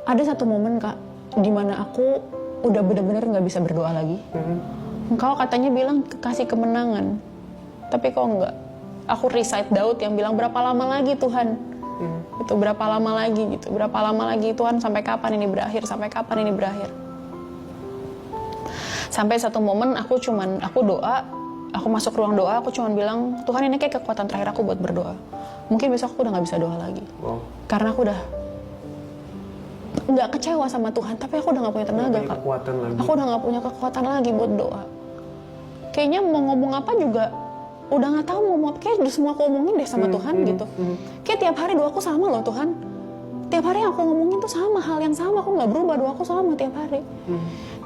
Ada satu momen Kak, dimana aku udah bener-bener gak bisa berdoa lagi. Engkau katanya bilang kasih kemenangan, tapi kok enggak. Aku recite Daud yang bilang berapa lama lagi Tuhan, itu berapa lama lagi gitu, berapa lama lagi Tuhan, sampai kapan ini berakhir, sampai kapan ini berakhir. Sampai satu momen aku doa, aku masuk ruang doa, aku cuman bilang, Tuhan ini kayak kekuatan terakhir aku buat berdoa. Mungkin besok aku udah gak bisa doa lagi. Karena aku udah nggak kecewa sama Tuhan, tapi aku udah nggak punya tenaga Kak. Aku udah nggak punya kekuatan lagi buat doa. Kayaknya mau ngomong apa juga udah nggak tahu mau ngomong apa. Kayak udah semua aku omongin deh sama Tuhan gitu. Kayak tiap hari doaku sama loh Tuhan. Tiap hari yang aku ngomongin tuh sama, hal yang sama. Aku nggak berubah, doaku sama tiap hari.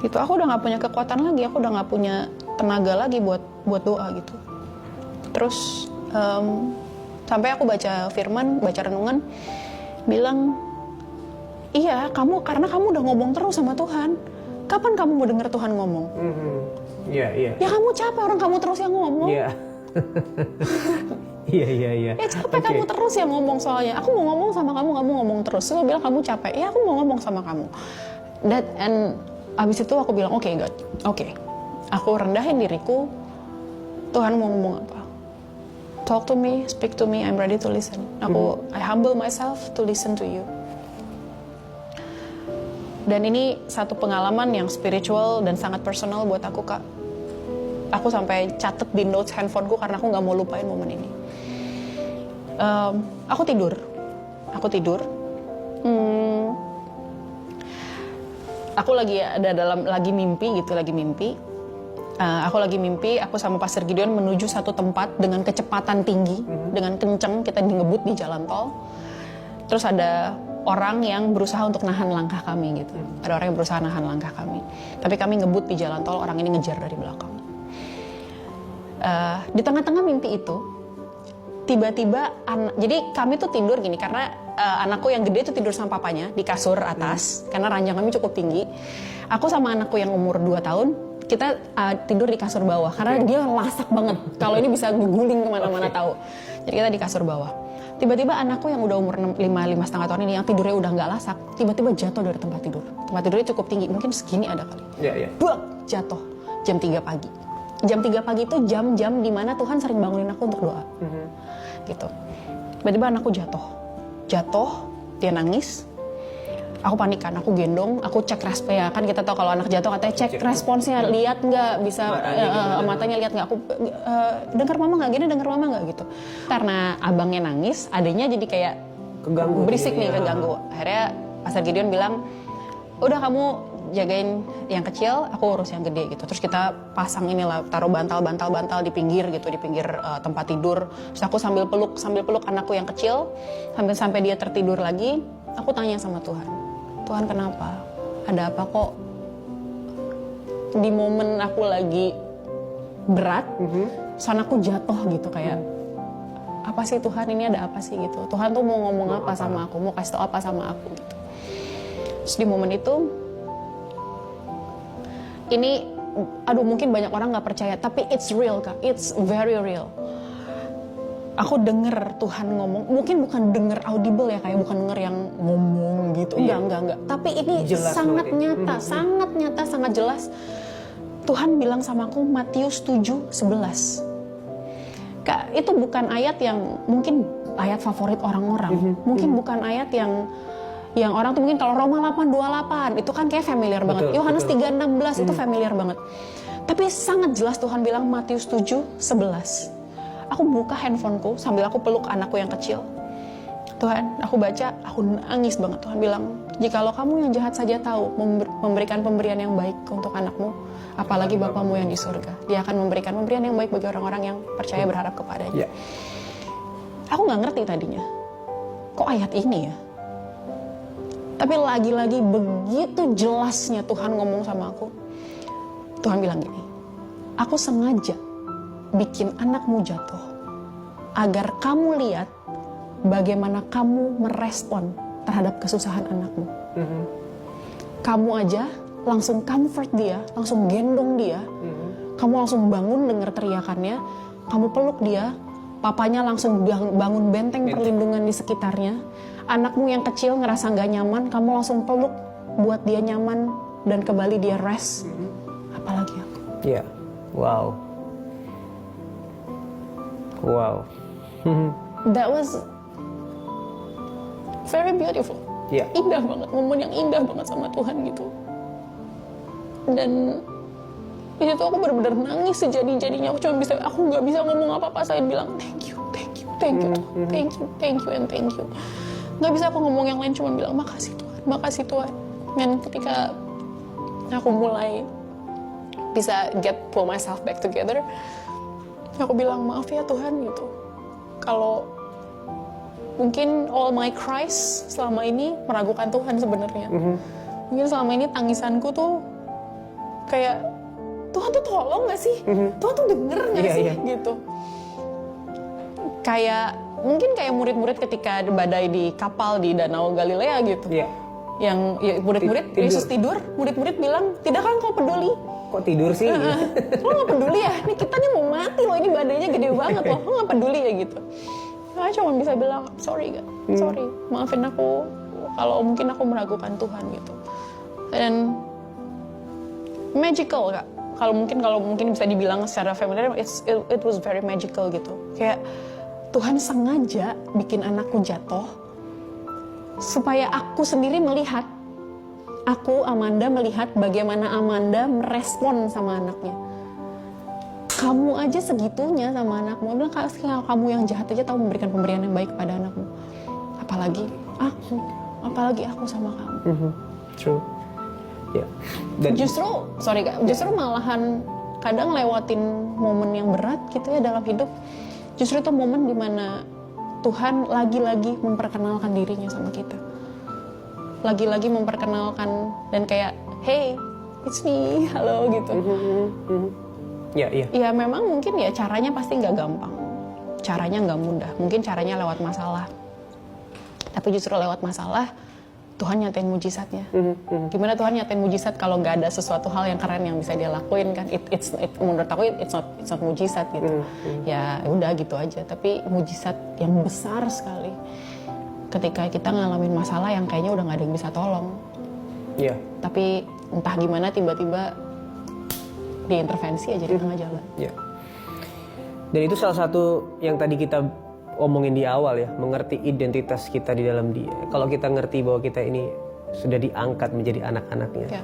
Gitu. Aku udah nggak punya kekuatan lagi. Aku udah nggak punya tenaga lagi buat doa gitu. Terus sampai aku baca firman, baca renungan, bilang, iya, karena kamu udah ngomong terus sama Tuhan. Kapan kamu mau denger Tuhan ngomong? Iya. Ya kamu capek orang kamu terus yang ngomong. Iya. Iya. Ya capek kamu terus yang ngomong soalnya. Aku mau ngomong sama kamu ngomong terus. Aku bilang kamu capek. Ya aku mau ngomong sama kamu. Abis itu aku bilang, oke, God. Oke. Aku rendahin diriku. Tuhan mau ngomong apa? Talk to me, speak to me, I'm ready to listen. I humble myself to listen to you. Dan ini satu pengalaman yang spiritual dan sangat personal buat aku Kak. Aku sampai catet di notes handphoneku karena aku gak mau lupain momen ini. Aku tidur. Aku lagi mimpi gitu, aku lagi mimpi, aku sama Pastor Gideon menuju satu tempat dengan kecepatan tinggi, dengan kenceng, kita ngebut di jalan tol. Terus ada orang yang berusaha untuk nahan langkah kami gitu. Ada orang yang berusaha nahan langkah kami. Tapi kami ngebut di jalan tol, orang ini ngejar dari belakang. Di tengah-tengah mimpi itu, tiba-tiba, jadi kami tuh tidur gini, karena anakku yang gede tuh tidur sama papanya di kasur atas, karena ranjang kami cukup tinggi. Aku sama anakku yang umur 2 tahun, kita tidur di kasur bawah, karena dia lasak banget. Kalau ini bisa guling kemana-mana tahu. Jadi kita di kasur bawah. Tiba-tiba anakku yang udah umur 5,5 tahun ini, yang tidurnya udah nggak lasak, tiba-tiba jatuh dari tempat tidur. Tempat tidurnya cukup tinggi, mungkin segini ada kali. Buak, jatuh jam 3 pagi. Jam 3 pagi itu jam-jam dimana Tuhan sering bangunin aku untuk doa. Gitu. Tiba-tiba anakku jatuh, dia nangis. Aku panik kan, aku gendong, aku cek respon ya. Kan kita tahu kalau anak jatuh katanya cek responsnya, lihat nggak, bisa matanya lihat nggak. Aku dengar mama nggak gini, dengar mama nggak gitu. Karena abangnya nangis, adanya jadi kayak keganggu, berisik nih, keganggu. Akhirnya Pastor Gideon bilang, udah kamu jagain yang kecil, aku urus yang gede gitu. Terus kita pasang inilah, taruh bantal di pinggir gitu, di pinggir tempat tidur. Terus aku sambil peluk anakku yang kecil, sampai dia tertidur lagi. Aku tanya sama Tuhan kenapa? Ada apa kok? Di momen aku lagi berat, soalnya aku jatuh gitu kayak, apa sih Tuhan, ini ada apa sih gitu? Tuhan tuh mau ngomong apa sama aku? Mau kasih tau apa sama aku gitu? Terus di momen itu, ini, mungkin banyak orang nggak percaya, tapi it's real Kak, it's very real. Aku denger Tuhan ngomong, mungkin bukan denger audible ya, kayak bukan denger yang ngomong gitu, enggak. Tapi ini jelas, sangat nyata, sangat jelas. Tuhan bilang sama aku, Matius 7:11. Kak, itu bukan ayat yang mungkin ayat favorit orang-orang, mungkin bukan ayat yang orang tuh mungkin kalau Roma 8:28 itu kan kayak familiar banget. Yohanes 3:16 itu familiar banget. Tapi sangat jelas Tuhan bilang Matius 7:11. Aku buka handphoneku sambil aku peluk anakku yang kecil. Tuhan, aku baca, aku nangis banget. Tuhan bilang, jikalau kamu yang jahat saja tahu memberikan pemberian yang baik untuk anakmu, apalagi Bapamu yang di surga. Dia akan memberikan pemberian yang baik bagi orang-orang yang percaya berharap kepadanya. Aku nggak ngerti tadinya, kok ayat ini ya? Tapi lagi-lagi begitu jelasnya Tuhan ngomong sama aku. Tuhan bilang gini, aku sengaja bikin anakmu jatuh agar kamu lihat bagaimana kamu merespon terhadap kesusahan anakmu. Kamu aja langsung comfort dia, langsung gendong dia, kamu langsung bangun dengar teriakannya, kamu peluk dia, papanya langsung bangun benteng perlindungan di sekitarnya. anakmu yang kecil ngerasa nggak nyaman, kamu langsung peluk buat dia nyaman dan kembali dia rest. Apalagi aku. Ya, wow. Wow. That was very beautiful. Ya. Indah banget, momen yang indah banget sama Tuhan gitu. Dan di situ aku benar-benar nangis sejadi-jadinya. Aku nggak bisa ngomong apa-apa. Saya bilang thank you, thank you, thank you, thank you, thank you, and thank you. Nggak bisa aku ngomong yang lain, cuma bilang makasih Tuhan, makasih Tuhan. Dan ketika aku mulai bisa pull myself back together, aku bilang maaf ya Tuhan gitu. Kalau mungkin all my cries selama ini meragukan Tuhan sebenarnya. Mungkin selama ini tangisanku tuh kayak Tuhan tuh tolong gak sih? Tuhan tuh denger gak sih? Gitu. Mungkin kayak murid-murid ketika badai di kapal di Danau Galilea gitu. Iya. Yang murid-murid Yesus tidur, murid-murid bilang, "Tidakkah engkau peduli?" Kok tidur sih? Lo gak peduli ya? Ini kita nih mau mati loh, ini badainya gede banget loh. Lo gak peduli ya gitu. Saya cuma bisa bilang, sorry God, sorry. Maafin aku kalau mungkin aku meragukan Tuhan gitu. Dan magical Kak. Kalau mungkin bisa dibilang secara familiar, it was very magical gitu. Kayak Tuhan sengaja bikin anakku jatuh supaya aku sendiri melihat, aku Amanda melihat bagaimana Amanda merespon sama anaknya. Kamu aja segitunya sama anakmu. Bilang kalau kamu yang jahat aja tahu memberikan pemberian yang baik pada anakmu. Apalagi aku sama kamu. True. Ya. Dan Justru malahan kadang lewatin momen yang berat gitu ya dalam hidup. Justru itu momen dimana Tuhan lagi-lagi memperkenalkan dirinya sama kita. Lagi-lagi memperkenalkan dan kayak, hey, it's me, halo gitu. Ya. Ya memang mungkin ya caranya pasti nggak gampang. Caranya nggak mudah. Mungkin caranya lewat masalah. Tapi justru lewat masalah, Tuhan nyatain mujizatnya. Gimana Tuhan nyatain mujizat kalau nggak ada sesuatu hal yang keren yang bisa dia lakuin kan? Menurut aku it's not mujizat gitu. Ya udah gitu aja. Tapi mujizat yang besar sekali. Ketika kita ngalamin masalah yang kayaknya udah nggak ada yang bisa tolong. Iya. Tapi entah gimana tiba-tiba dia intervensi aja di tengah jalan. Iya. Dan itu salah satu yang tadi kita omongin di awal ya, mengerti identitas kita di dalam Dia. Kalau kita ngerti bahwa kita ini sudah diangkat menjadi anak-anaknya. Ya.